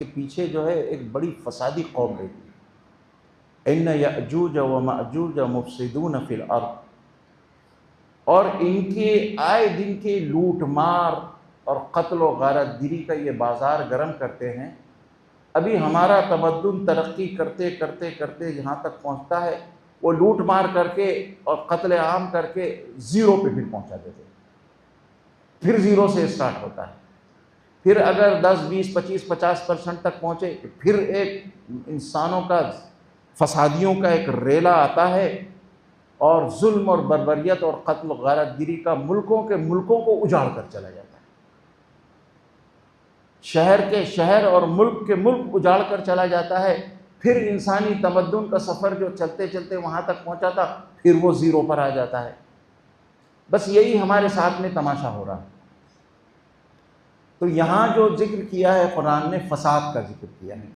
के पीछे जो है एक बड़ी फसादी कौम रहती है। इन्न यअजूज व मअजूज मुफसिदून फिल अर्द, और इनके आए दिन के लूट मार और कत्ल व गारतगिरी का ये बाज़ार गर्म करते हैं। अभी हमारा तमद्दुन तरक्की करते करते करते जहाँ तक पहुँचता है, वो लूट मार करके और कत्ल आम करके ज़ीरो पे फिर पहुँचा देते हैं। फिर ज़ीरो से स्टार्ट होता है। फिर अगर 10, 20, 25, 50% तक पहुँचे, फिर एक इंसानों का, फसादियों का एक रेला आता है और जुल्म और बर्बरियत और कत्ल गारतगिरी का मुल्कों को उजाड़ कर चला जाता है। शहर के शहर और मुल्क के मुल्क उजाड़ कर चला जाता है। फिर इंसानी तमद्दुन का सफ़र जो चलते चलते वहाँ तक पहुँचा था, फिर वो ज़ीरो पर आ जाता है। बस यही हमारे साथ में तमाशा हो रहा है। तो यहाँ जो जिक्र किया है कुरान ने, फसाद का जिक्र किया है।